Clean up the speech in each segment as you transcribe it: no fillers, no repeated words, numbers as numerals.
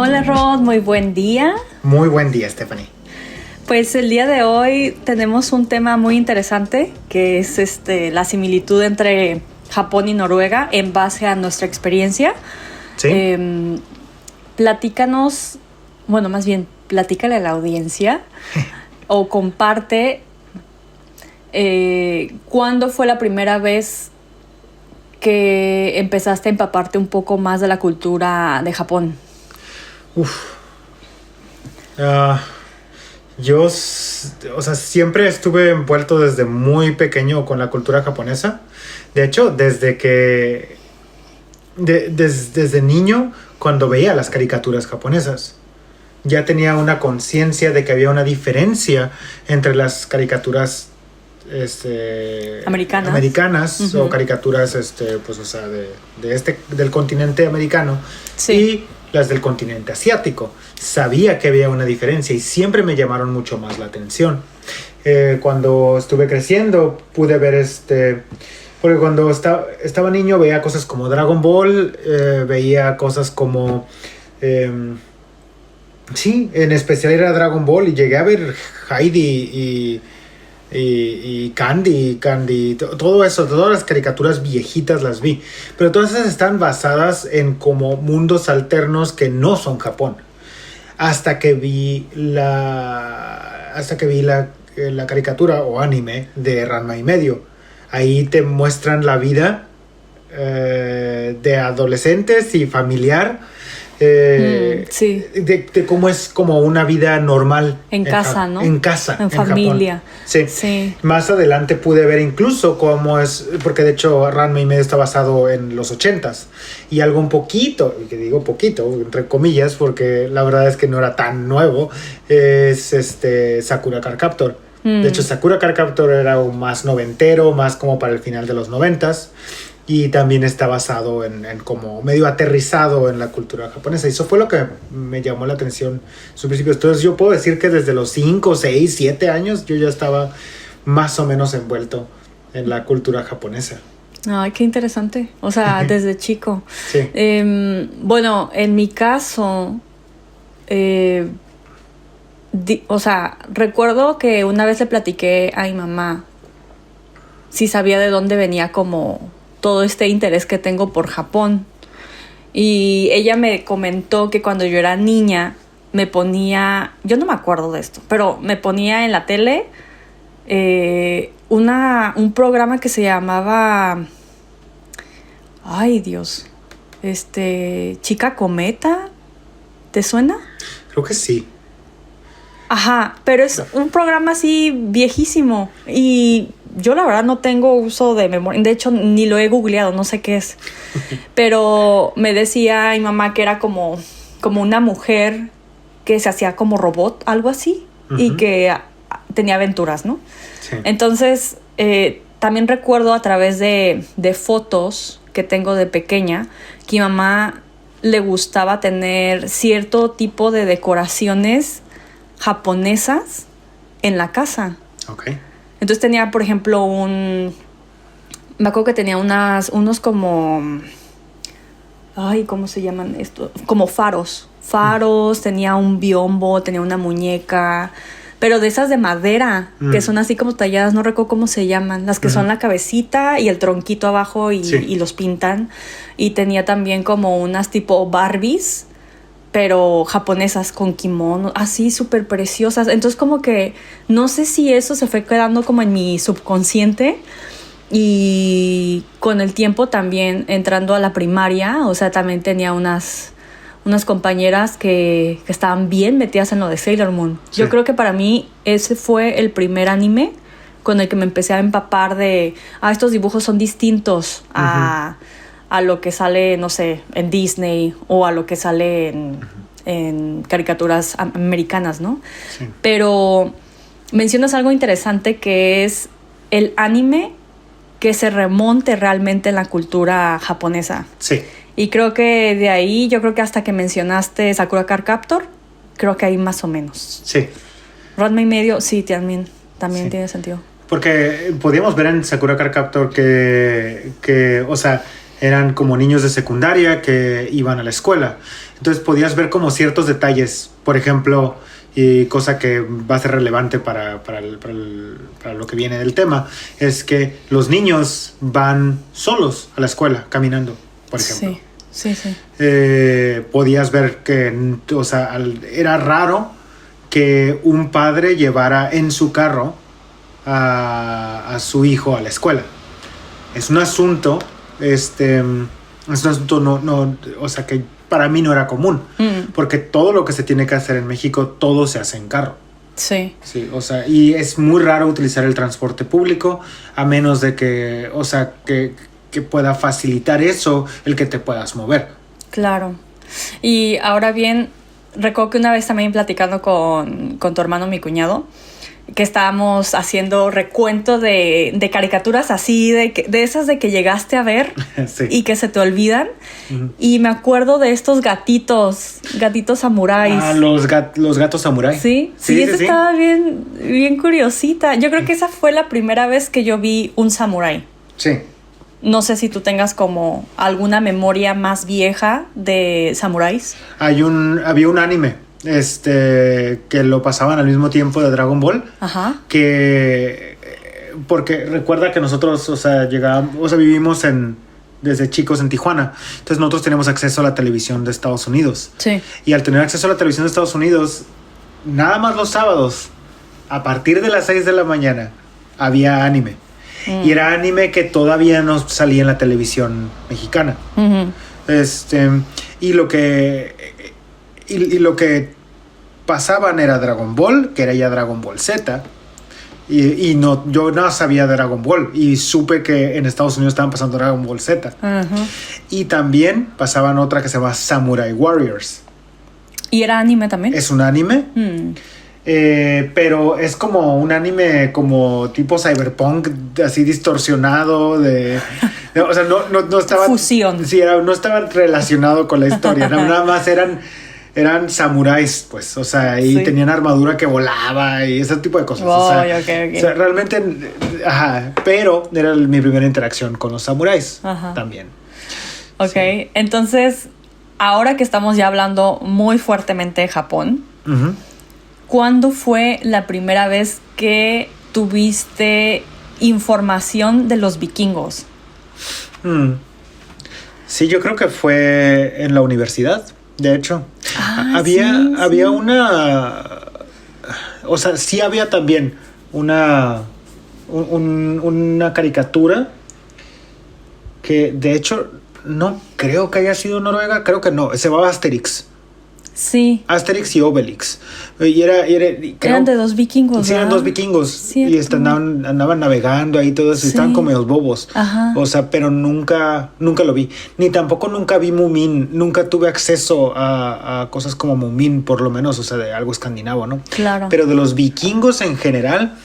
Hola Rod, muy buen día. Muy buen día, Stephanie. Pues el día de hoy tenemos un tema muy interesante que es la similitud entre Japón y Noruega en base a nuestra experiencia. ¿Sí? Platícanos, bueno, más bien, platícale a la audiencia o comparte cuándo fue la primera vez que empezaste a empaparte un poco más de la cultura de Japón. Yo, o sea, siempre estuve envuelto desde muy pequeño con la cultura japonesa. De hecho, desde niño, cuando veía las caricaturas japonesas, ya tenía una conciencia de que había una diferencia entre las caricaturas americanas uh-huh. o caricaturas pues, o sea, del continente americano, sí. Y las del continente asiático. Sabía que había una diferencia y siempre me llamaron mucho más la atención. Cuando estuve creciendo pude ver porque cuando estaba niño veía cosas como Dragon Ball, veía cosas como sí, en especial era Dragon Ball, y llegué a ver Heidi y Candy, todo eso, todas las caricaturas viejitas las vi, pero todas esas están basadas en como mundos alternos que no son Japón. Hasta que vi la caricatura o anime de Ranma y medio. Ahí te muestran la vida de adolescentes y familiar. Sí. De cómo es como una vida normal en casa, ¿no? En casa, en familia. Sí. Sí. Más adelante pude ver incluso cómo es, porque de hecho Ranma y medio está basado en los 80s, y algo un poquito, y que digo poquito entre comillas porque la verdad es que no era tan nuevo, es Sakura Card Captor. De hecho Sakura Card Captor era aún más noventero, más como para el final de los 90s. Y también está basado en como medio aterrizado en la cultura japonesa. Y eso fue lo que me llamó la atención en su principio. Entonces yo puedo decir que desde los 5, 6, 7 años yo ya estaba más o menos envuelto en la cultura japonesa. Ay, qué interesante. O sea, desde chico. Sí. Bueno, en mi caso, o sea, recuerdo que una vez le platiqué a mi mamá si sabía de dónde venía como todo este interés que tengo por Japón. Y ella me comentó que cuando yo era niña me ponía, yo no me acuerdo de esto, pero me ponía en la tele un programa que se llamaba, ay Dios, Chica Cometa, ¿te suena? Creo que sí. Ajá, pero es un programa así viejísimo y yo la verdad no tengo uso de memoria, de hecho ni lo he googleado, no sé qué es, pero me decía mi mamá que era como una mujer que se hacía como robot, algo así, uh-huh. Y que tenía aventuras, ¿no? Sí. Entonces también recuerdo a través de fotos que tengo de pequeña que mi mamá le gustaba tener cierto tipo de decoraciones japonesas en la casa. Okay. Entonces tenía, por ejemplo, me acuerdo que tenía unos como, ay, ¿cómo se llaman esto? Como faros, tenía un biombo, tenía una muñeca, pero de esas de madera, que son así como talladas, no recuerdo cómo se llaman, las que son la cabecita y el tronquito abajo y los pintan. Y tenía también como unas tipo Barbies, pero japonesas con kimono, así súper preciosas. Entonces como que no sé si eso se fue quedando como en mi subconsciente, y con el tiempo también entrando a la primaria, o sea, también tenía unas compañeras que estaban bien metidas en lo de Sailor Moon. Sí. Yo creo que para mí ese fue el primer anime con el que me empecé a empapar de, estos dibujos son distintos a lo que sale, no sé, en Disney o a lo que sale en caricaturas americanas, ¿no? Sí. Pero mencionas algo interesante que es el anime que se remonte realmente en la cultura japonesa. Sí. Y creo que de ahí, yo creo que hasta que mencionaste Sakura Card Captor, creo que ahí más o menos. Sí. Ranma y medio, sí, también sí. Tiene sentido. Porque podíamos ver en Sakura Card Captor que o sea, eran como niños de secundaria que iban a la escuela. Entonces podías ver como ciertos detalles, por ejemplo, y cosa que va a ser relevante para lo que viene del tema, es que los niños van solos a la escuela, caminando, por ejemplo. Sí. Podías ver que, o sea, era raro que un padre llevara en su carro a su hijo a la escuela. Es un asunto, no, o sea, que para mí no era común, porque todo lo que se tiene que hacer en México, todo se hace en carro. Sí. Sí, o sea, y es muy raro utilizar el transporte público, a menos de que, o sea, que pueda facilitar eso, el que te puedas mover. Claro. Y ahora bien, recuerdo que una vez también platicando con tu hermano, mi cuñado, que estábamos haciendo recuento de caricaturas así, de esas de que llegaste a ver Sí. y que se te olvidan. Y me acuerdo de estos gatitos samuráis. Los gatos samurái. Sí, esa estaba bien curiosita. Yo creo que esa fue la primera vez que yo vi un samurái. Sí. No sé si tú tengas como alguna memoria más vieja de samuráis. Había un anime que lo pasaban al mismo tiempo de Dragon Ball. Ajá. Porque recuerda que nosotros, o sea, vivimos desde chicos en Tijuana. Entonces nosotros tenemos acceso a la televisión de Estados Unidos. Sí. Y al tener acceso a la televisión de Estados Unidos, nada más los sábados, a partir de las 6 de la mañana, había anime. Y era anime que todavía no salía en la televisión mexicana. Uh-huh. Y lo que pasaban era Dragon Ball, que era ya Dragon Ball Z. Yo no sabía de Dragon Ball. Y supe que en Estados Unidos estaban pasando Dragon Ball Z. Uh-huh. Y también pasaban otra que se llama Samurai Warriors. ¿Y era anime también? Es un anime. Pero es como un anime como tipo cyberpunk, así distorsionado o sea, no estaba fusión. Sí, no estaba relacionado con la historia. Nada más eran samuráis, pues, o sea, y tenían armadura que volaba y ese tipo de cosas. Okay. O sea, realmente, pero era mi primera interacción con los samuráis también. Ok, sí. Entonces, ahora que estamos ya hablando muy fuertemente de Japón, ¿cuándo fue la primera vez que tuviste información de los vikingos? Sí, yo creo que fue en la universidad, de hecho. Había una... O sea, sí había también una caricatura que, de hecho, no creo que haya sido Noruega, creo que no, se llamaba Asterix. Sí. Asterix y Obelix. Y eran de dos vikingos. Sí, eran dos vikingos. Cierto. Y andaban navegando ahí todos. Sí. Y estaban como los bobos. Ajá. O sea, pero nunca lo vi. Ni tampoco nunca vi Mumin. Nunca tuve acceso a cosas como Mumin, por lo menos. O sea, de algo escandinavo, ¿no? Claro. Pero de los vikingos en general,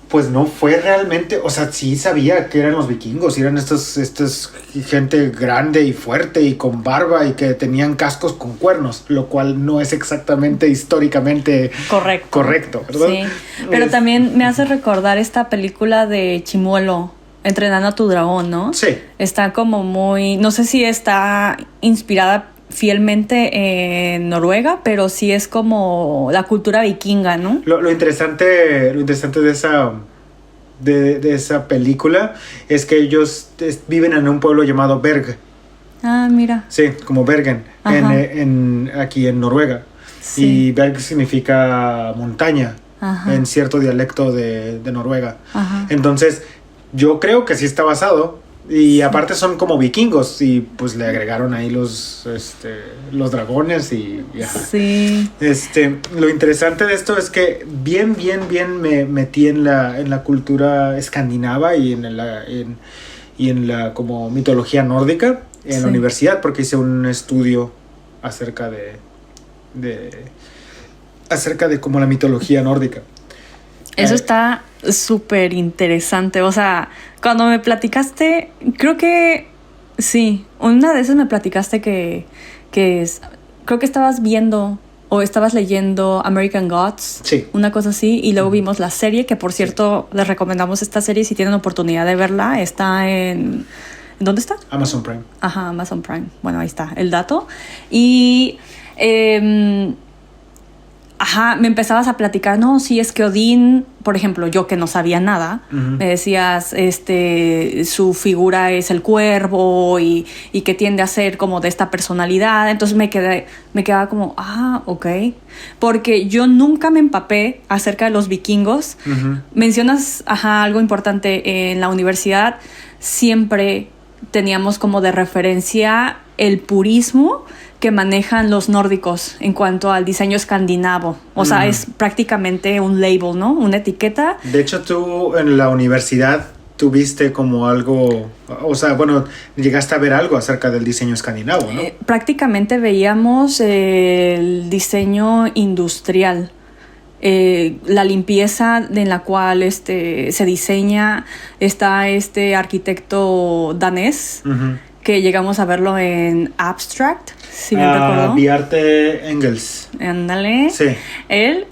pues no fue realmente, o sea, sí sabía que eran los vikingos, y eran estos gente grande y fuerte y con barba y que tenían cascos con cuernos, lo cual no es exactamente históricamente correcto, ¿verdad? Sí, pero también me hace recordar esta película de Chimuelo, Entrenando a tu dragón, ¿no? Sí. Está como muy, no sé si está inspirada fielmente en Noruega, pero sí es como la cultura vikinga, ¿no? Lo interesante de esa película es que ellos viven en un pueblo llamado Berg. Ah, mira. Sí, como Bergen, aquí en Noruega. Sí. Y Berg significa montaña en cierto dialecto de Noruega. Entonces, yo creo que sí está basado. Y aparte son como vikingos y pues le agregaron ahí los dragones y sí. Lo interesante de esto es que bien me metí en la cultura escandinava y en la como mitología nórdica en la universidad, porque hice un estudio acerca de como la mitología nórdica. Eso está súper interesante. O sea, cuando me platicaste, creo que sí, una de esas me platicaste que creo que estabas viendo o estabas leyendo American Gods, sí. Una cosa así, y luego vimos la serie, que por cierto les recomendamos esta serie si tienen oportunidad de verla. Está en ¿Dónde está? Amazon Prime. Ajá, Amazon Prime. Bueno, ahí está el dato. Y... me empezabas a platicar, no, sí, es que Odín, por ejemplo, yo que no sabía nada, me decías, su figura es el cuervo y que tiende a ser como de esta personalidad. Entonces me quedaba como, ok. Porque yo nunca me empapé acerca de los vikingos. Mencionas, algo importante, en la universidad siempre teníamos como de referencia el purismo que manejan los nórdicos en cuanto al diseño escandinavo. O sea, es prácticamente un label, ¿no? Una etiqueta. De hecho, tú en la universidad tuviste como algo... O sea, bueno, llegaste a ver algo acerca del diseño escandinavo, ¿no? Prácticamente veíamos el diseño industrial. La limpieza en la cual se diseña. Está este arquitecto danés, que llegamos a verlo en Abstract, si bien recuerdo. Bjarte Engels. Ándale. Sí. Él,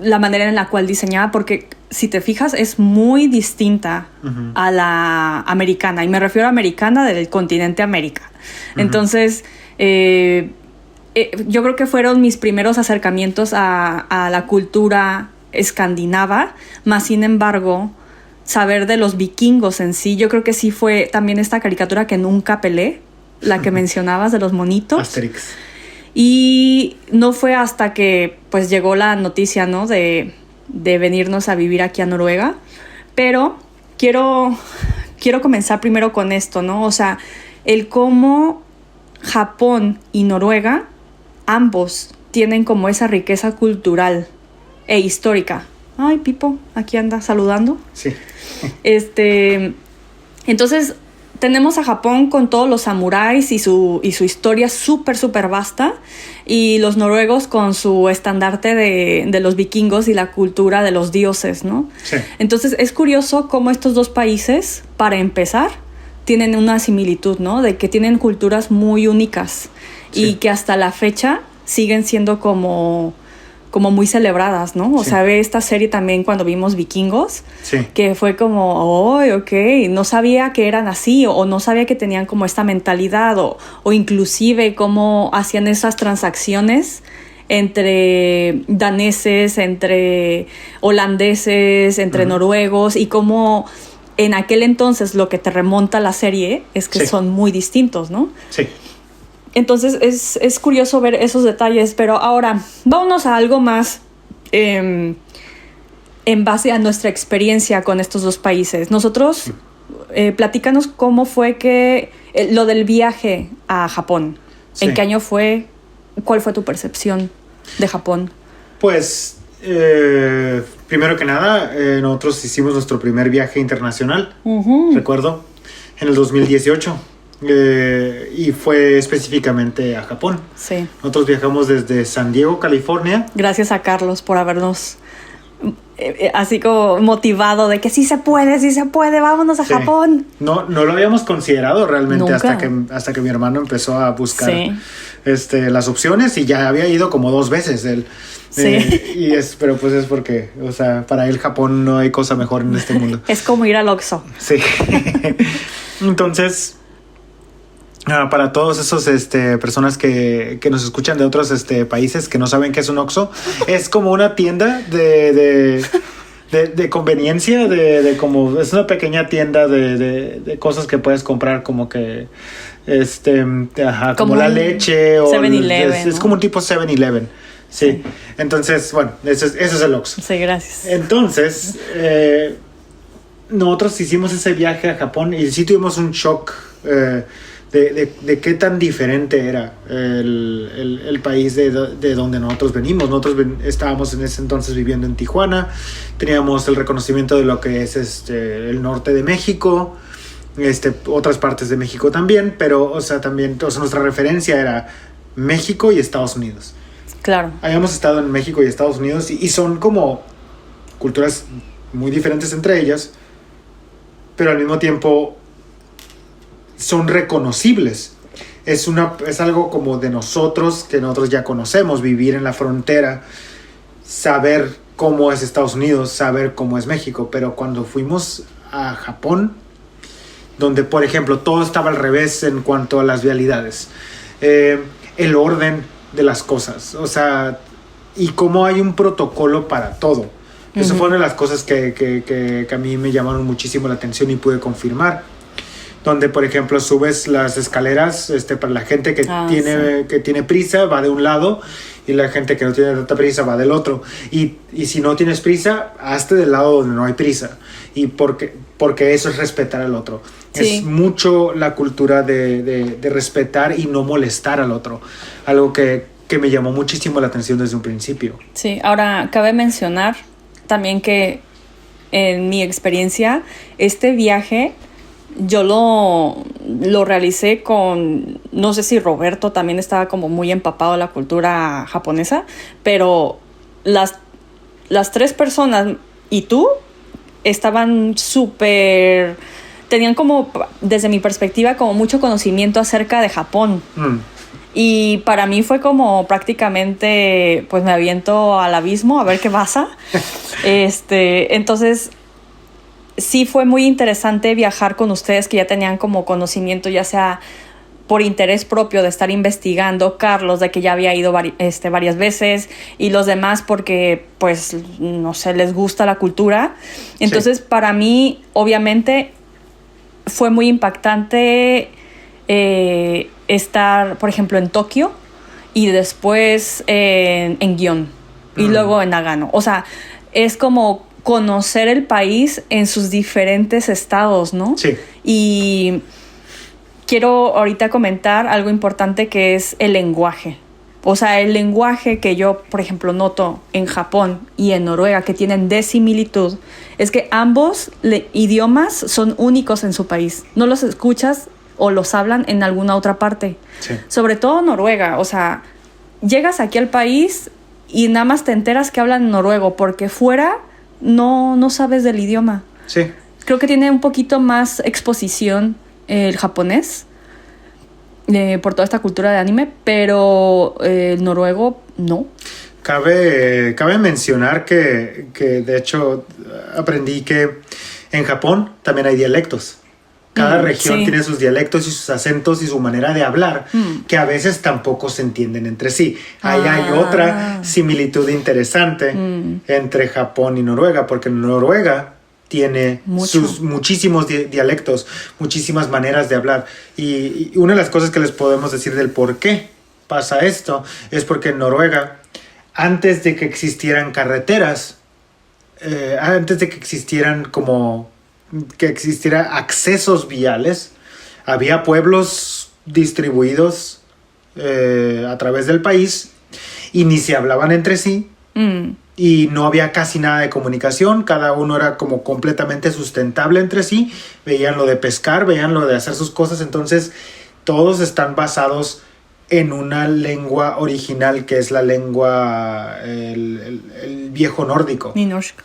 la manera en la cual diseñaba, porque si te fijas es muy distinta a la americana, y me refiero a americana del continente América. Entonces, yo creo que fueron mis primeros acercamientos a la cultura escandinava, más sin embargo... saber de los vikingos en sí, yo creo que sí fue también esta caricatura que nunca pelé, la que mencionabas de los monitos. Asterix. Y no fue hasta que pues llegó la noticia, ¿no? de venirnos a vivir aquí a Noruega. Pero quiero comenzar primero con esto, ¿no? O sea, el cómo Japón y Noruega, ambos tienen como esa riqueza cultural e histórica. Ay, Pipo, aquí anda saludando. Sí. Entonces, tenemos a Japón con todos los samuráis y su historia súper, súper vasta. Y los noruegos con su estandarte de los vikingos y la cultura de los dioses, ¿no? Sí. Entonces, es curioso cómo estos dos países, para empezar, tienen una similitud, ¿no? De que tienen culturas muy únicas. Sí. Y que hasta la fecha siguen siendo como muy celebradas, ¿no? O sea, ve esta serie también cuando vimos Vikingos, que fue como, no sabía que eran así, o no sabía que tenían como esta mentalidad, o inclusive cómo hacían esas transacciones entre daneses, entre holandeses, entre noruegos, y cómo en aquel entonces lo que te remonta la serie es que son muy distintos, ¿no? Sí. Entonces es curioso ver esos detalles, pero ahora vámonos a algo más en base a nuestra experiencia con estos dos países. Nosotros, platícanos cómo fue que lo del viaje a Japón. Sí. ¿En qué año fue? ¿Cuál fue tu percepción de Japón? Pues, primero que nada, nosotros hicimos nuestro primer viaje internacional, recuerdo, en el 2018. Y fue específicamente a Japón. Sí. Nosotros viajamos desde San Diego, California. Gracias a Carlos por habernos así como motivado de que sí se puede, vámonos a Japón. No lo habíamos considerado realmente hasta que mi hermano empezó a buscar las opciones, y ya había ido como 2 veces él. Pero pues es porque, o sea, para él Japón no hay cosa mejor en este mundo. Es como ir al Oxxo. Sí. Entonces, para todos esos personas que nos escuchan de otros países que no saben qué es un Oxxo, es como una tienda de conveniencia, como es una pequeña tienda de cosas que puedes comprar, como que como la leche o 7-Eleven, es como un tipo 7-Eleven. Sí. Entonces, bueno, eso es el Oxxo. Sí, gracias. Entonces, nosotros hicimos ese viaje a Japón y sí tuvimos un shock de qué tan diferente era el país de donde nosotros venimos. Nosotros estábamos en ese entonces viviendo en Tijuana, teníamos el reconocimiento de lo que es el norte de México, otras partes de México también, pero también nuestra referencia era México y Estados Unidos. Claro. Habíamos estado en México y Estados Unidos y son como culturas muy diferentes entre ellas, pero al mismo tiempo son reconocibles. Es algo como de nosotros, que nosotros ya conocemos, vivir en la frontera, saber cómo es Estados Unidos, saber cómo es México. Pero cuando fuimos a Japón, donde, por ejemplo, todo estaba al revés en cuanto a las vialidades. El orden de las cosas, o sea, y cómo hay un protocolo para todo. Eso fue una de las cosas que a mí me llamaron muchísimo la atención y pude confirmar. Donde, por ejemplo, subes las escaleras, para la gente que tiene prisa va de un lado y la gente que no tiene tanta prisa va del otro. Y si no tienes prisa, hazte del lado donde no hay prisa. Y porque eso es respetar al otro. Sí. Es mucho la cultura de respetar y no molestar al otro. Algo que me llamó muchísimo la atención desde un principio. Sí, ahora cabe mencionar también que en mi experiencia, este viaje yo lo realicé con, no sé si Roberto también estaba como muy empapado de la cultura japonesa, pero las 3 personas y tú estaban súper, tenían como, desde mi perspectiva, como mucho conocimiento acerca de Japón. Y para mí fue como prácticamente, pues me aviento al abismo a ver qué pasa. Entonces, sí fue muy interesante viajar con ustedes que ya tenían como conocimiento, ya sea por interés propio de estar investigando, Carlos de que ya había ido varias veces y los demás porque, pues, no sé, les gusta la cultura. Entonces, para mí, obviamente, fue muy impactante estar, por ejemplo, en Tokio y después en Gion y luego en Nagano. O sea, es como conocer el país en sus diferentes estados, ¿no? Sí. Y quiero ahorita comentar algo importante que es el lenguaje. O sea, el lenguaje que yo, por ejemplo, noto en Japón y en Noruega, que tienen de similitud, es que ambos idiomas son únicos en su país. No los escuchas o los hablan en alguna otra parte. Sí. Sobre todo Noruega. O sea, llegas aquí al país y nada más te enteras que hablan noruego, porque fuera no sabes del idioma. Sí. Creo que tiene un poquito más exposición el japonés por toda esta cultura de anime, pero el noruego no. Cabe mencionar que de hecho aprendí que en Japón también hay dialectos. Cada región tiene sus dialectos y sus acentos y su manera de hablar, que a veces tampoco se entienden entre sí. Ahí hay otra similitud interesante entre Japón y Noruega, porque Noruega tiene sus muchísimos dialectos, muchísimas maneras de hablar. Y una de las cosas que les podemos decir del por qué pasa esto es porque en Noruega, antes de que existieran carreteras, antes de que existieran accesos viales, había pueblos distribuidos a través del país y ni se hablaban entre sí y no había casi nada de comunicación. Cada uno era como completamente sustentable entre sí, veían lo de pescar, veían lo de hacer sus cosas. Entonces todos están basados en una lengua original que es la lengua el viejo nórdico. Nynorsk.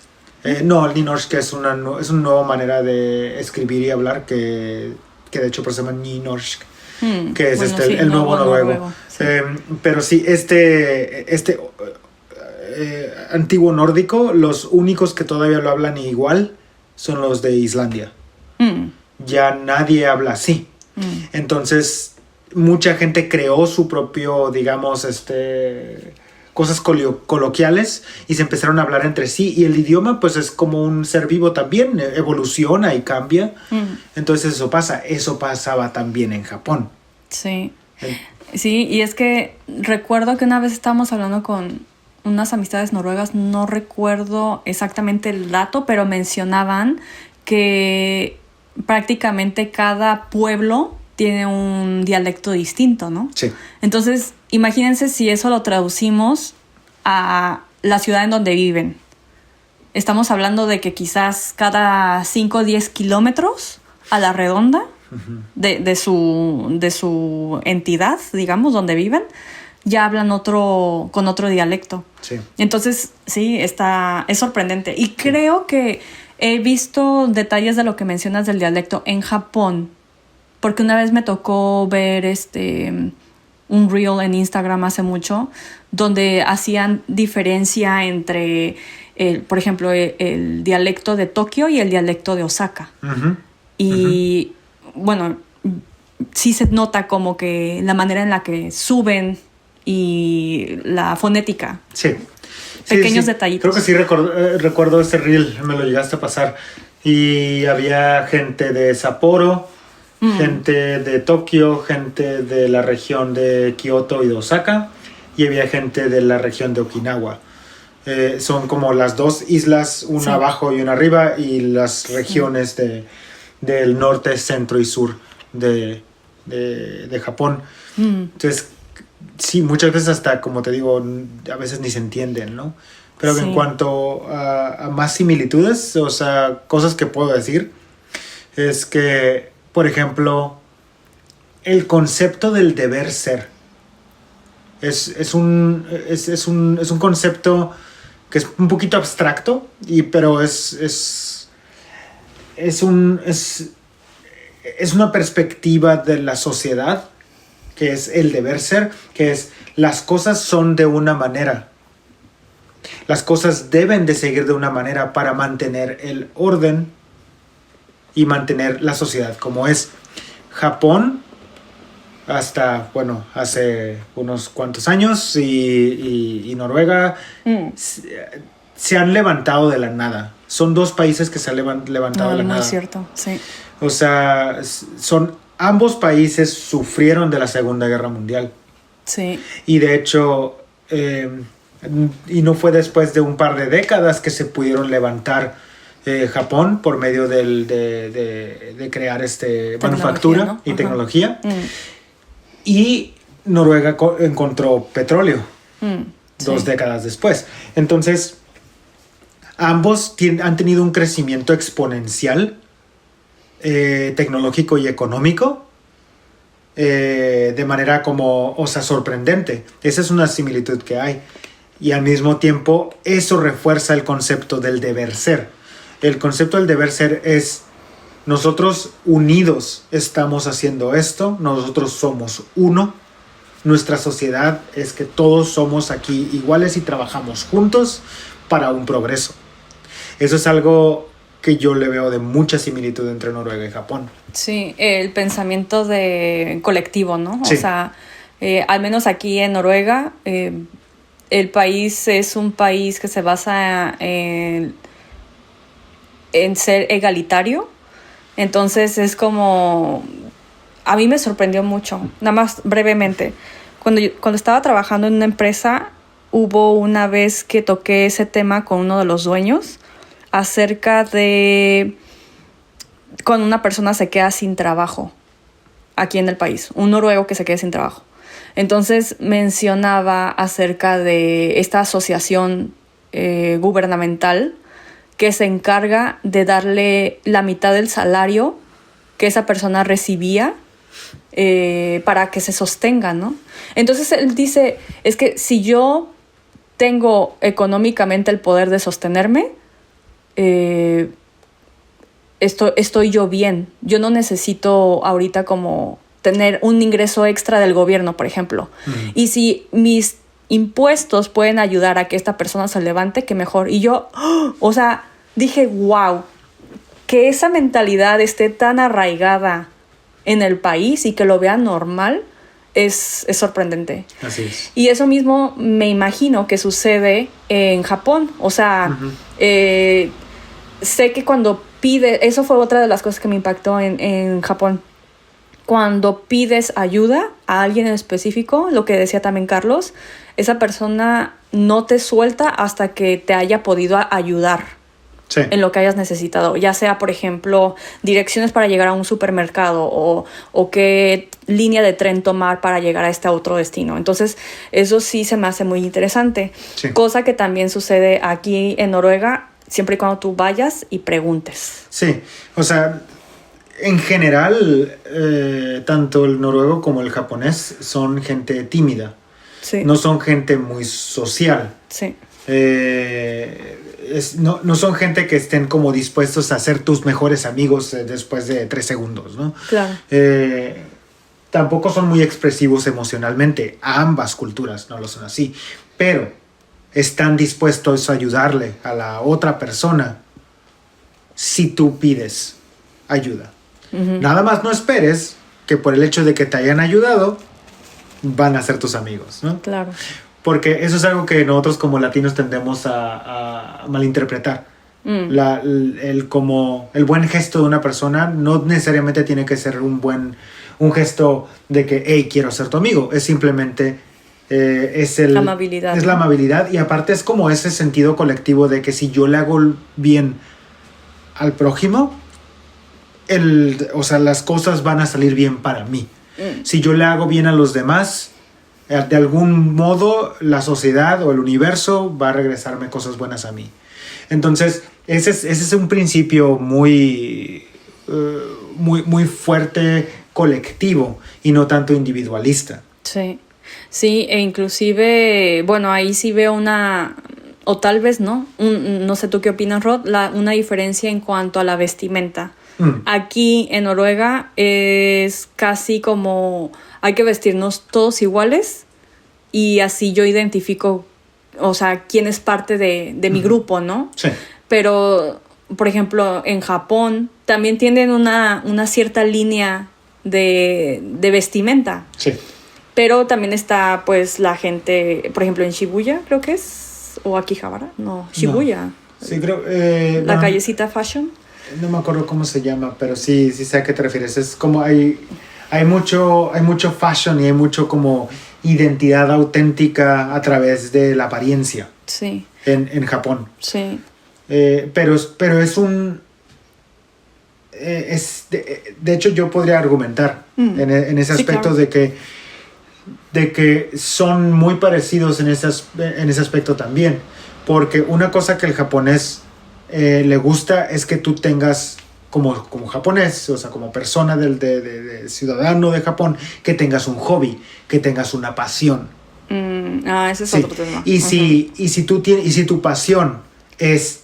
No, el Nynorsk es una nueva manera de escribir y hablar que de hecho se llama Nynorsk, que es el nuevo noruego. Sí. Pero sí, antiguo nórdico, los únicos que todavía lo hablan igual son los de Islandia. Ya nadie habla así. Entonces, mucha gente creó su propio, digamos, cosas coloquiales y se empezaron a hablar entre sí, y el idioma pues es como un ser vivo también, evoluciona y cambia. Entonces eso pasaba también en Japón. Sí. Sí, y es que recuerdo que una vez estábamos hablando con unas amistades noruegas, no recuerdo exactamente el dato, pero mencionaban que prácticamente cada pueblo tiene un dialecto distinto, ¿no? Sí. Entonces, imagínense si eso lo traducimos a la ciudad en donde viven. Estamos hablando de que quizás cada 5 o 10 kilómetros a la redonda de su entidad, digamos, donde viven, ya hablan con otro dialecto. Sí. Entonces, sí, es sorprendente. Y creo que he visto detalles de lo que mencionas del dialecto en Japón, porque una vez me tocó ver un reel en Instagram hace mucho, donde hacían diferencia entre, por ejemplo, el dialecto de Tokio y el dialecto de Osaka. Y bueno, sí se nota como que la manera en la que suben y la fonética. Sí. Pequeños detallitos. Creo que sí recuerdo ese reel, me lo llegaste a pasar. Y había gente de Sapporo, gente de Tokio, gente de la región de Kioto y de Osaka, y había gente de la región de Okinawa. Son como las dos islas, una abajo y una arriba, y las regiones del norte, centro y sur de Japón. Entonces, sí, muchas veces hasta, como te digo, a veces ni se entienden, ¿no? Pero en cuanto a más similitudes, o sea, cosas que puedo decir, es que, por ejemplo, el concepto del deber ser es un concepto que es un poquito abstracto, pero es una perspectiva de la sociedad, que es el deber ser, que es las cosas son de una manera. Las cosas deben de seguir de una manera para mantener el orden y mantener la sociedad como es. Japón, hasta, bueno, hace unos cuantos años, y Noruega se han levantado de la nada. Son dos países que se han levantado de la nada. Es cierto, sí. O sea, ambos países sufrieron de la Segunda Guerra Mundial. Sí. Y de hecho, y no fue después de un par de décadas que se pudieron levantar Japón por medio de crear manufactura, ¿no? Y tecnología. Y Noruega encontró petróleo 2 décadas después. Entonces, ambos han tenido un crecimiento exponencial tecnológico y económico de manera sorprendente. Esa es una similitud que hay. Y al mismo tiempo, eso refuerza el concepto del deber ser. El concepto del deber ser es: nosotros unidos estamos haciendo esto, nosotros somos uno. Nuestra sociedad es que todos somos aquí iguales y trabajamos juntos para un progreso. Eso es algo que yo le veo de mucha similitud entre Noruega y Japón. Sí, el pensamiento de colectivo, ¿no? Sí. O sea, al menos aquí en Noruega, el país es un país que se basa en ser egalitario. Entonces es como... A mí me sorprendió mucho, nada más brevemente. Cuando estaba trabajando en una empresa, hubo una vez que toqué ese tema con uno de los dueños acerca de cuando una persona se queda sin trabajo aquí en el país, un noruego que se quede sin trabajo. Entonces mencionaba acerca de esta asociación gubernamental que se encarga de darle la mitad del salario que esa persona recibía para que se sostenga, ¿no? Entonces él dice, es que si yo tengo económicamente el poder de sostenerme, estoy yo bien. Yo no necesito ahorita como tener un ingreso extra del gobierno, por ejemplo. Y si mis impuestos pueden ayudar a que esta persona se levante, que mejor. Y yo, o sea, dije, wow, que esa mentalidad esté tan arraigada en el país y que lo vean normal es sorprendente. Así es. Y eso mismo me imagino que sucede en Japón. O sea, sé que cuando eso fue otra de las cosas que me impactó en Japón. Cuando pides ayuda a alguien en específico, lo que decía también Carlos, esa persona no te suelta hasta que te haya podido ayudar en lo que hayas necesitado. Ya sea, por ejemplo, direcciones para llegar a un supermercado o qué línea de tren tomar para llegar a este otro destino. Entonces, eso sí se me hace muy interesante. Sí. Cosa que también sucede aquí en Noruega, siempre y cuando tú vayas y preguntes. Sí, o sea... En general, tanto el noruego como el japonés son gente tímida. Sí. No son gente muy social. Sí. No son gente que estén como dispuestos a ser tus mejores amigos después de 3 segundos, ¿no? Claro. Tampoco son muy expresivos emocionalmente. A ambas culturas no lo son así. Pero están dispuestos a ayudarle a la otra persona si tú pides ayuda. Nada más no esperes que por el hecho de que te hayan ayudado, van a ser tus amigos, ¿no? Claro. Porque eso es algo que nosotros como latinos tendemos a malinterpretar. El buen gesto de una persona no necesariamente tiene que ser un gesto de que, hey, quiero ser tu amigo. Es simplemente la amabilidad. Es la amabilidad, y aparte es como ese sentido colectivo de que si yo le hago bien al prójimo, las cosas van a salir bien para mí. Si yo le hago bien a los demás, de algún modo la sociedad o el universo va a regresarme cosas buenas a mí. Entonces, ese es un principio muy fuerte, colectivo, y no tanto individualista. Sí, sí, e inclusive, bueno, ahí sí veo o tal vez no, no sé tú qué opinas, Rod, una diferencia en cuanto a la vestimenta. Aquí en Noruega es casi como hay que vestirnos todos iguales, y así yo identifico, o sea, quién es parte de mi grupo, ¿no? Sí. Pero, por ejemplo, en Japón también tienen una cierta línea de vestimenta. Sí. Pero también está, pues, la gente, por ejemplo, en Shibuya, creo que es, o Akihabara, no, Shibuya. No. Sí, creo. La callecita fashion. No me acuerdo cómo se llama, pero sí sé a qué te refieres. Es como hay mucho fashion, y hay mucho como identidad auténtica a través de la apariencia. Sí. En Japón. Sí. Pero es un... de hecho, yo podría argumentar en ese aspecto, sí, claro, de que son muy parecidos en ese aspecto también. Porque una cosa que el japonés le gusta es que tú tengas, como japonés, o sea, como persona de ciudadano de Japón, que tengas un hobby, que tengas una pasión. Ese es otro tema. Y si tu pasión es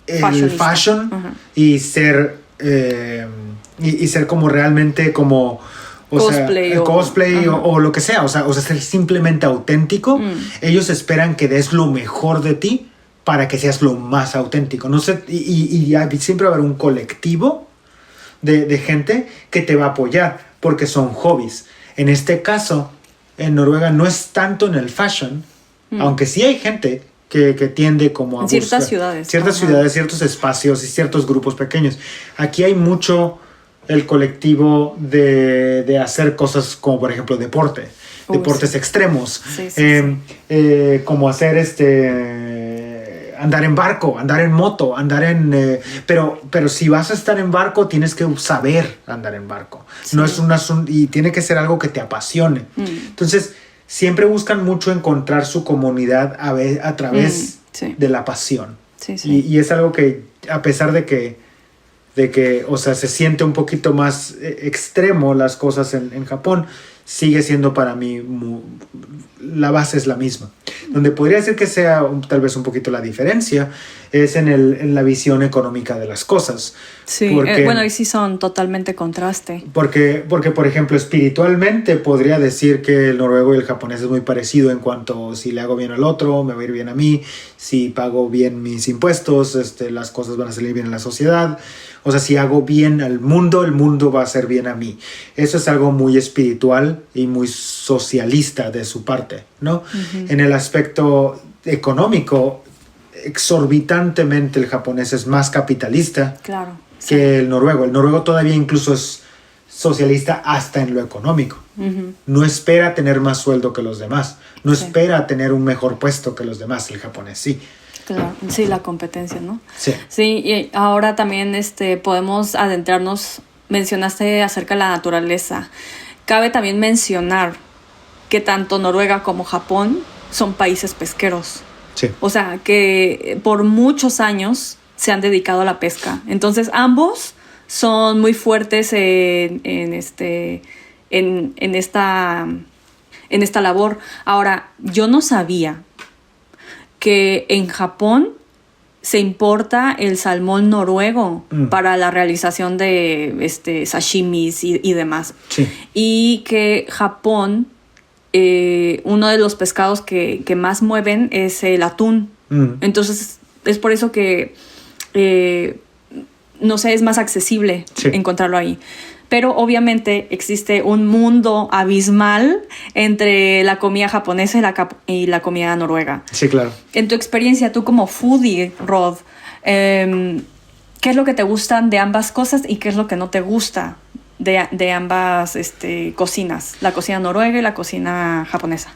el fashion, y ser como realmente como cosplay o lo que sea, o sea, ser simplemente auténtico, ellos esperan que des lo mejor de ti para que seas lo más auténtico. No sé, y siempre va a haber un colectivo de gente que te va a apoyar porque son hobbies. En este caso, en Noruega no es tanto en el fashion, aunque sí hay gente que tiende como a ciertas buscar ciudades, ciertos espacios y ciertos grupos pequeños. Aquí hay mucho el colectivo de hacer cosas como, por ejemplo, deportes sí, extremos, sí. como hacer andar en barco, andar en moto, pero si vas a estar en barco tienes que saber andar en barco. Sí. No es y tiene que ser algo que te apasione. Entonces siempre buscan mucho encontrar su comunidad a través de la pasión. Sí, sí. Y es algo que, a pesar de que, o sea, se siente un poquito más extremo las cosas en Japón, sigue siendo para mí la base es la misma. Donde podría ser que sea tal vez un poquito la diferencia es en la visión económica de las cosas. Sí, bueno, ahí sí son totalmente contraste. Porque, por ejemplo, espiritualmente podría decir que el noruego y el japonés es muy parecido en cuanto si le hago bien al otro, me va a ir bien a mí, si pago bien mis impuestos, las cosas van a salir bien en la sociedad. O sea, si hago bien al mundo, el mundo va a hacer bien a mí. Eso es algo muy espiritual y muy socialista de su parte, ¿no? Uh-huh. En el aspecto económico, exorbitantemente el japonés es más capitalista, claro, que el noruego. El noruego todavía incluso es socialista hasta en lo económico. Uh-huh. No espera tener más sueldo que los demás. No espera tener un mejor puesto que los demás. El japonés sí. Claro, sí, la competencia, ¿no? Sí. Sí, y ahora también podemos adentrarnos, mencionaste acerca de la naturaleza. Cabe también mencionar que tanto Noruega como Japón son países pesqueros. Sí. O sea, que por muchos años se han dedicado a la pesca. Entonces, ambos son muy fuertes en esta labor. Ahora, yo no sabía que en Japón se importa el salmón noruego para la realización de sashimis y demás. Sí. Y que Japón, uno de los pescados que más mueven es el atún. Entonces, es por eso que no sé, es más accesible Sí. encontrarlo ahí. Pero obviamente existe un mundo abismal entre la comida japonesa y la comida noruega. Sí, claro. En tu experiencia, tú como foodie, Rod, ¿qué es lo que te gustan de ambas cosas y qué es lo que no te gusta de ambas cocinas? La cocina noruega y la cocina japonesa.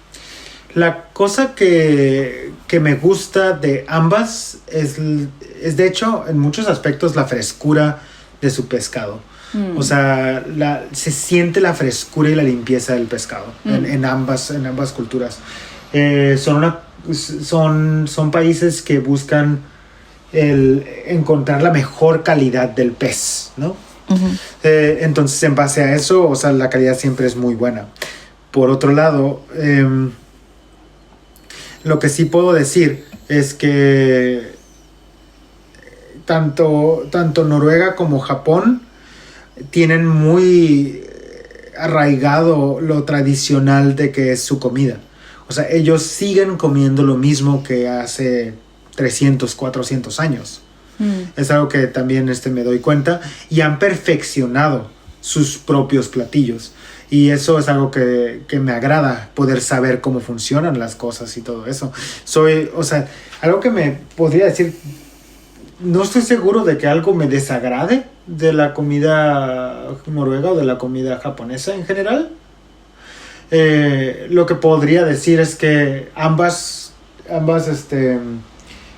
La cosa que me gusta de ambas es de hecho, en muchos aspectos, la frescura de su pescado. O sea, se siente la frescura y la limpieza del pescado en ambas culturas. Son países que buscan encontrar la mejor calidad del pez, ¿no? Uh-huh. Entonces, en base a eso, o sea, la calidad siempre es muy buena. Por otro lado, lo que sí puedo decir es que tanto Noruega como Japón tienen muy arraigado lo tradicional de que es su comida. O sea, ellos siguen comiendo lo mismo que hace 300, 400 años. Es algo que también me doy cuenta. Y han perfeccionado sus propios platillos. Y eso es algo que me agrada, poder saber cómo funcionan las cosas y todo eso. O sea, algo que me podría decir... No estoy seguro de que algo me desagrade de la comida noruega o de la comida japonesa en general. Lo que podría decir es que ambas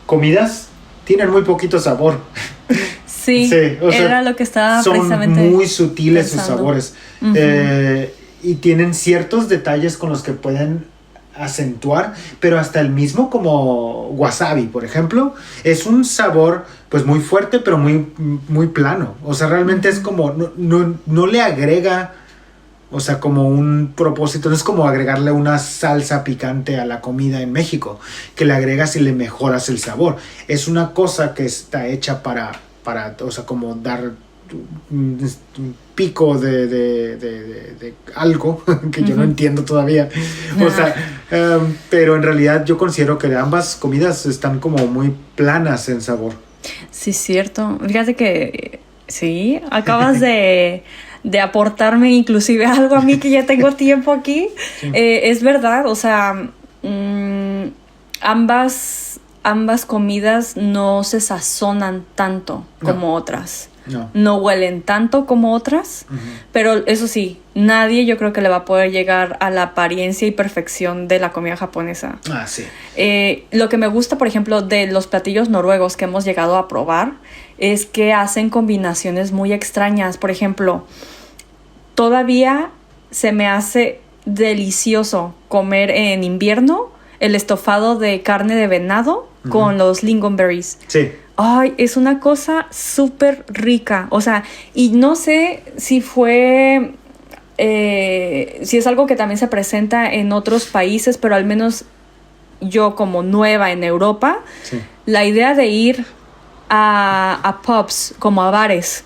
comidas tienen muy poquito sabor. Sí, o sea, era lo que estaba precisamente son muy sutiles pensando. Sus sabores. Uh-huh. Y tienen ciertos detalles con los que pueden acentuar, pero hasta el mismo como wasabi, por ejemplo, es un sabor pues muy fuerte, pero muy, muy plano. O sea, realmente es como, no le agrega, o sea, como un propósito, no es como agregarle una salsa picante a la comida en México, que le agregas y le mejoras el sabor. Es una cosa que está hecha para o sea, como dar un pico de algo que yo no entiendo todavía. O sea, pero en realidad yo considero que ambas comidas están como muy planas en sabor. Sí, cierto. Fíjate que sí, acabas de aportarme inclusive algo a mí que ya tengo tiempo aquí. Sí. Es verdad, o sea, ambas comidas no se sazonan tanto como otras. No huelen tanto como otras, uh-huh. Pero eso sí, nadie yo creo que le va a poder llegar a la apariencia y perfección de la comida japonesa. Ah, sí. Lo que me gusta, por ejemplo, de los platillos noruegos que hemos llegado a probar es que hacen combinaciones muy extrañas. Por ejemplo, todavía se me hace delicioso comer en invierno el estofado de carne de venado, uh-huh. con los lingonberries. Sí. Ay, es una cosa súper rica. O sea, y no sé si fue... si es algo que también se presenta en otros países, pero al menos yo como nueva en Europa, sí. La idea de ir a pubs, como a bares,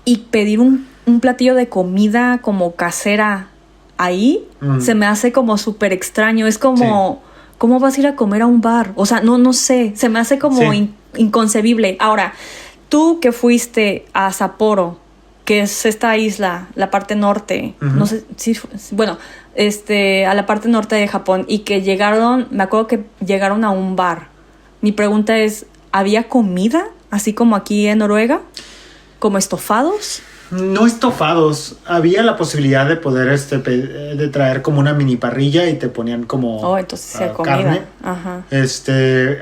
y pedir un platillo de comida como casera ahí, se me hace como súper extraño. Es como... Sí. ¿Cómo vas a ir a comer a un bar? O sea, no sé. Se me hace como sí. Inconcebible. Ahora, tú que fuiste a Sapporo, que es esta isla, la parte norte, uh-huh. No sé si... Bueno, a la parte norte de Japón, y que me acuerdo que llegaron a un bar. Mi pregunta es, ¿había comida? Así como aquí en Noruega, como estofados. No estofados, había la posibilidad de poder de traer como una mini parrilla y te ponían como entonces carne. Ajá.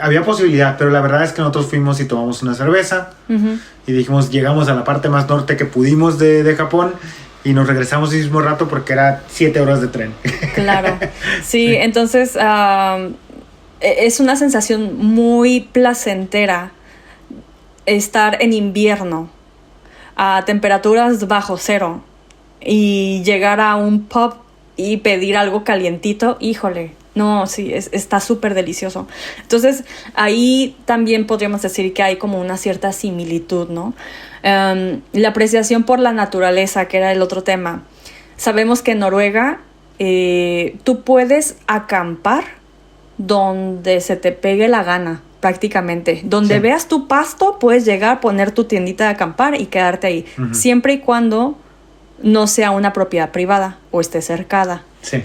Había posibilidad, pero la verdad es que nosotros fuimos y tomamos una cerveza, uh-huh. Y dijimos, llegamos a la parte más norte que pudimos de Japón y nos regresamos el mismo rato porque era 7 horas de tren. Claro, sí. Entonces es una sensación muy placentera estar en invierno a temperaturas bajo cero y llegar a un pub y pedir algo calientito, híjole, no, sí, está súper delicioso. Entonces, ahí también podríamos decir que hay como una cierta similitud, ¿no? La apreciación por la naturaleza, que era el otro tema. Sabemos que en Noruega tú puedes acampar donde se te pegue la gana. prácticamente. Donde Sí. veas tu pasto, puedes llegar, poner tu tiendita de acampar y quedarte ahí. Siempre y cuando no sea una propiedad privada o esté cercada. Sí.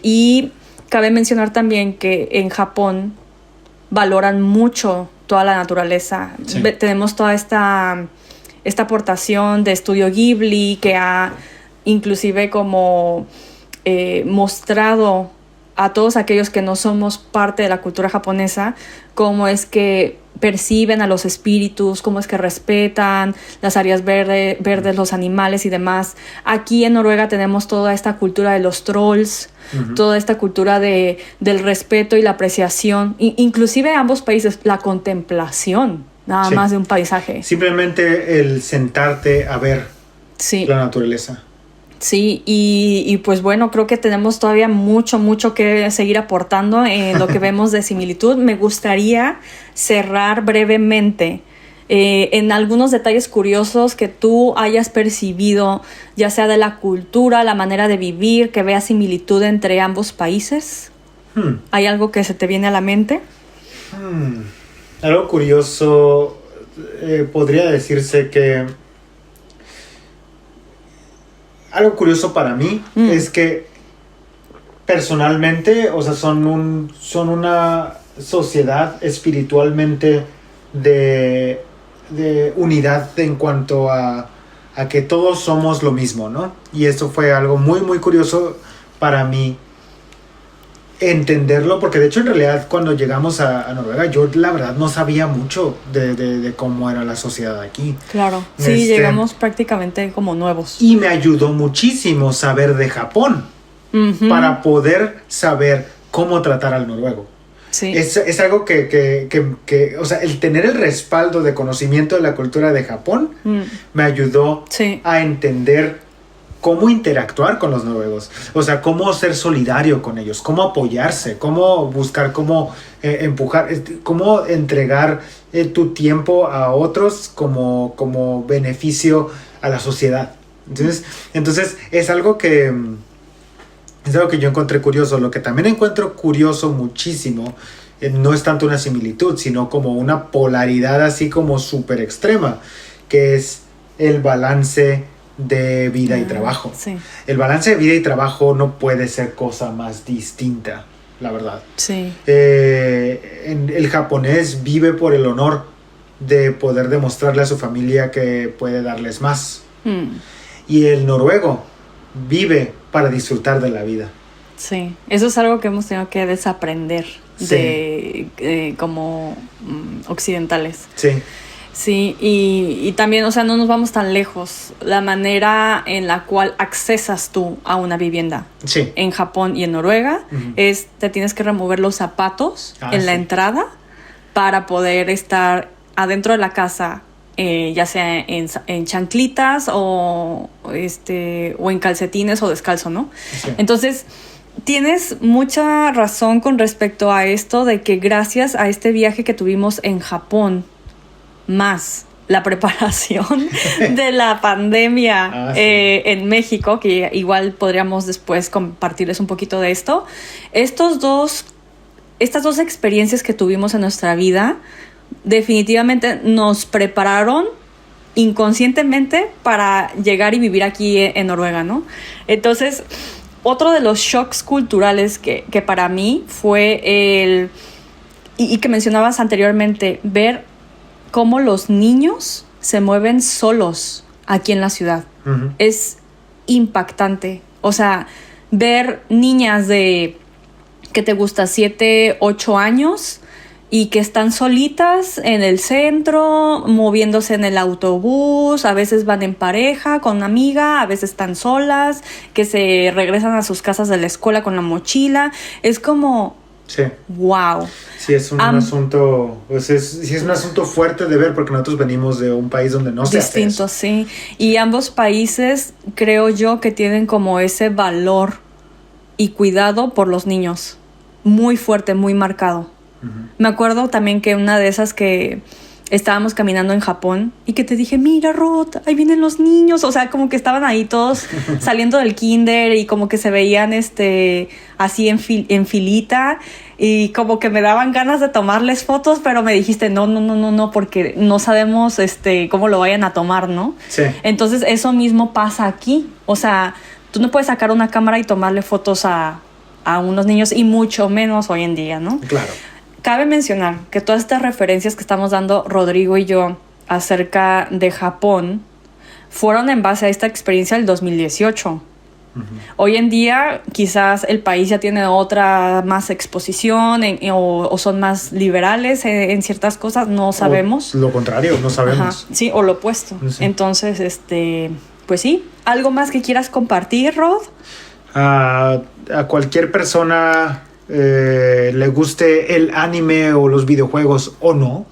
Y cabe mencionar también que en Japón valoran mucho toda la naturaleza. Sí. Tenemos toda esta aportación de Estudio Ghibli que ha inclusive como mostrado a todos aquellos que no somos parte de la cultura japonesa cómo es que perciben a los espíritus, cómo es que respetan las áreas verdes, los animales y demás. Aquí en Noruega tenemos toda esta cultura de los trolls, toda esta cultura del respeto y la apreciación, inclusive ambos países, la contemplación, nada Sí. más de un paisaje. Simplemente el sentarte a ver Sí. la naturaleza. Sí, y pues bueno, creo que tenemos todavía mucho que seguir aportando en lo que vemos de similitud. Me gustaría cerrar brevemente en algunos detalles curiosos que tú hayas percibido, ya sea de la cultura, la manera de vivir, que veas similitud entre ambos países. ¿Hay algo que se te viene a la mente? Algo curioso, podría decirse que algo curioso para mí es que personalmente, o sea, son una sociedad espiritualmente de unidad en cuanto a que todos somos lo mismo, ¿no? Y esto fue algo muy curioso para mí entenderlo, porque de hecho en realidad cuando llegamos a Noruega yo la verdad no sabía mucho de cómo era la sociedad aquí. Claro, sí, llegamos prácticamente como nuevos. Y me ayudó muchísimo saber de Japón para poder saber cómo tratar al noruego. Sí. Es algo que, o sea, el tener el respaldo de conocimiento de la cultura de Japón me ayudó a entender cómo interactuar con los noruegos, o sea, cómo ser solidario con ellos, cómo apoyarse, cómo buscar, cómo empujar, cómo entregar tu tiempo a otros como beneficio a la sociedad. Entonces es algo que yo encontré curioso. Lo que también encuentro curioso muchísimo no es tanto una similitud, sino como una polaridad así como súper extrema, que es el balance de vida y trabajo. Sí. El balance de vida y trabajo no puede ser cosa más distinta, la verdad. Sí. El japonés vive por el honor de poder demostrarle a su familia que puede darles más. Y el noruego vive para disfrutar de la vida. Sí, eso es algo que hemos tenido que desaprender como occidentales. Sí. Sí, y también, o sea, no nos vamos tan lejos. La manera en la cual accesas tú a una vivienda en Japón y en Noruega es, te tienes que remover los zapatos en la entrada para poder estar adentro de la casa, ya sea en chanclitas o en calcetines o descalzo, ¿no? Sí. Entonces, tienes mucha razón con respecto a esto de que gracias a este viaje que tuvimos en Japón, más la preparación de la pandemia en México, que igual podríamos después compartirles un poquito de esto. Estas dos experiencias que tuvimos en nuestra vida definitivamente nos prepararon inconscientemente para llegar y vivir aquí en Noruega, ¿no? Entonces, otro de los shocks culturales que para mí fue y que mencionabas anteriormente, ver cómo los niños se mueven solos aquí en la ciudad. Es impactante. O sea, ver niñas de, ¿qué te gusta? 7, 8 años y que están solitas en el centro, moviéndose en el autobús, a veces van en pareja con una amiga, a veces están solas, que se regresan a sus casas de la escuela con la mochila. Es como... Sí. Wow. Sí, es un asunto, pues es un asunto fuerte de ver, porque nosotros venimos de un país donde no se hace eso. Distinto, sí. Y ambos países creo yo que tienen como ese valor y cuidado por los niños muy fuerte, muy marcado. Me acuerdo también que una de esas que estábamos caminando en Japón y que te dije, mira, Rod, ahí vienen los niños. O sea, como que estaban ahí todos saliendo del kinder y como que se veían así en filita y como que me daban ganas de tomarles fotos, pero me dijiste, no, porque no sabemos cómo lo vayan a tomar, ¿no? Sí. Entonces, eso mismo pasa aquí. O sea, tú no puedes sacar una cámara y tomarle fotos a unos niños y mucho menos hoy en día, ¿no? Claro. Cabe mencionar que todas estas referencias que estamos dando Rodrigo y yo acerca de Japón fueron en base a esta experiencia del 2018. Uh-huh. Hoy en día quizás el país ya tiene otra más exposición o son más liberales en ciertas cosas, no sabemos. O lo contrario, no sabemos. Ajá, sí, o lo opuesto. Sí. Entonces, pues sí, ¿algo más que quieras compartir, Rod? A cualquier persona le guste el anime o los videojuegos o no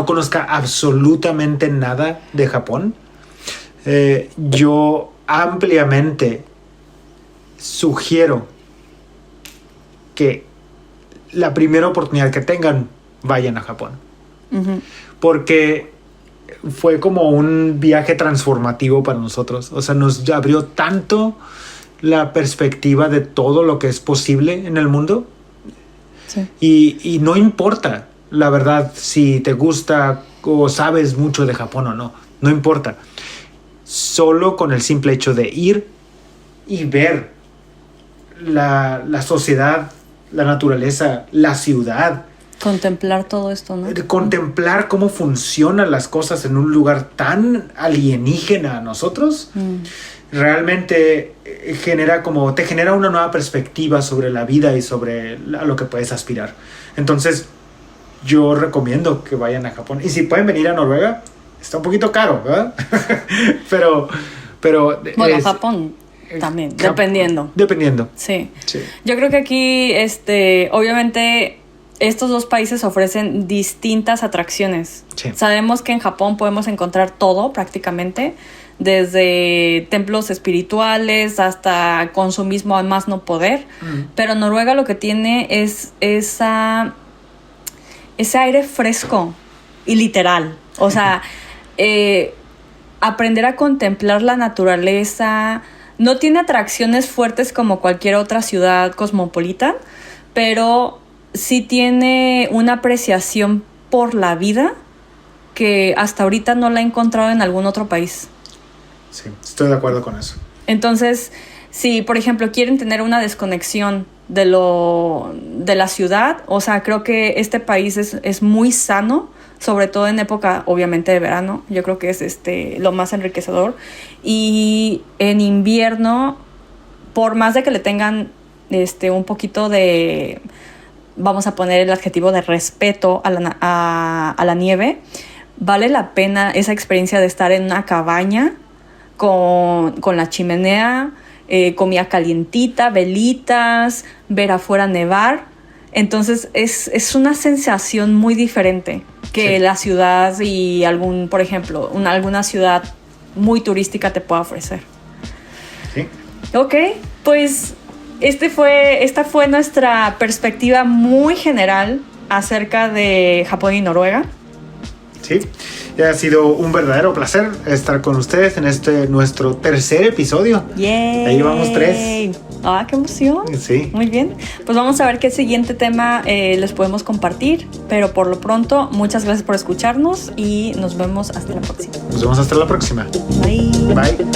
conozca absolutamente nada de Japón, yo ampliamente sugiero que la primera oportunidad que tengan vayan a Japón. Uh-huh. Porque fue como un viaje transformativo para nosotros. O sea, nos abrió tanto la perspectiva de todo lo que es posible en el mundo. Sí. Y no importa, la verdad, si te gusta o sabes mucho de Japón o no importa. Solo con el simple hecho de ir y ver la sociedad, la naturaleza, la ciudad. Contemplar todo esto, ¿no? Contemplar cómo funcionan las cosas en un lugar tan alienígena a nosotros. Realmente te genera una nueva perspectiva sobre la vida y sobre a lo que puedes aspirar. Entonces, yo recomiendo que vayan a Japón. Y si pueden venir a Noruega, está un poquito caro, ¿verdad? pero bueno, Japón también, dependiendo. Sí. Yo creo que aquí, obviamente, estos dos países ofrecen distintas atracciones. Sí. Sabemos que en Japón podemos encontrar todo prácticamente, desde templos espirituales hasta consumismo a más no poder. Pero Noruega lo que tiene es ese aire fresco y literal. O sea, aprender a contemplar la naturaleza. No tiene atracciones fuertes como cualquier otra ciudad cosmopolita, pero sí tiene una apreciación por la vida que hasta ahorita no la he encontrado en algún otro país. Sí, estoy de acuerdo con eso. Entonces, si por ejemplo quieren tener una desconexión de la ciudad, o sea, creo que este país es muy sano, sobre todo en época obviamente de verano. Yo creo que es lo más enriquecedor. Y en invierno, por más de que le tengan un poquito de, vamos a poner el adjetivo de respeto a la nieve, vale la pena esa experiencia de estar en una cabaña con la chimenea, comida calientita, velitas, ver afuera nevar. Entonces es una sensación muy diferente que la ciudad y por ejemplo, alguna ciudad muy turística te pueda ofrecer. Sí. Ok, pues esta fue nuestra perspectiva muy general acerca de Japón y Noruega. Sí, ha sido un verdadero placer estar con ustedes en nuestro tercer episodio. ¡Yay! Ahí vamos 3. ¡Ah, qué emoción! Sí. Muy bien. Pues vamos a ver qué siguiente tema les podemos compartir. Pero por lo pronto, muchas gracias por escucharnos y nos vemos hasta la próxima. Nos vemos hasta la próxima. Bye. Bye.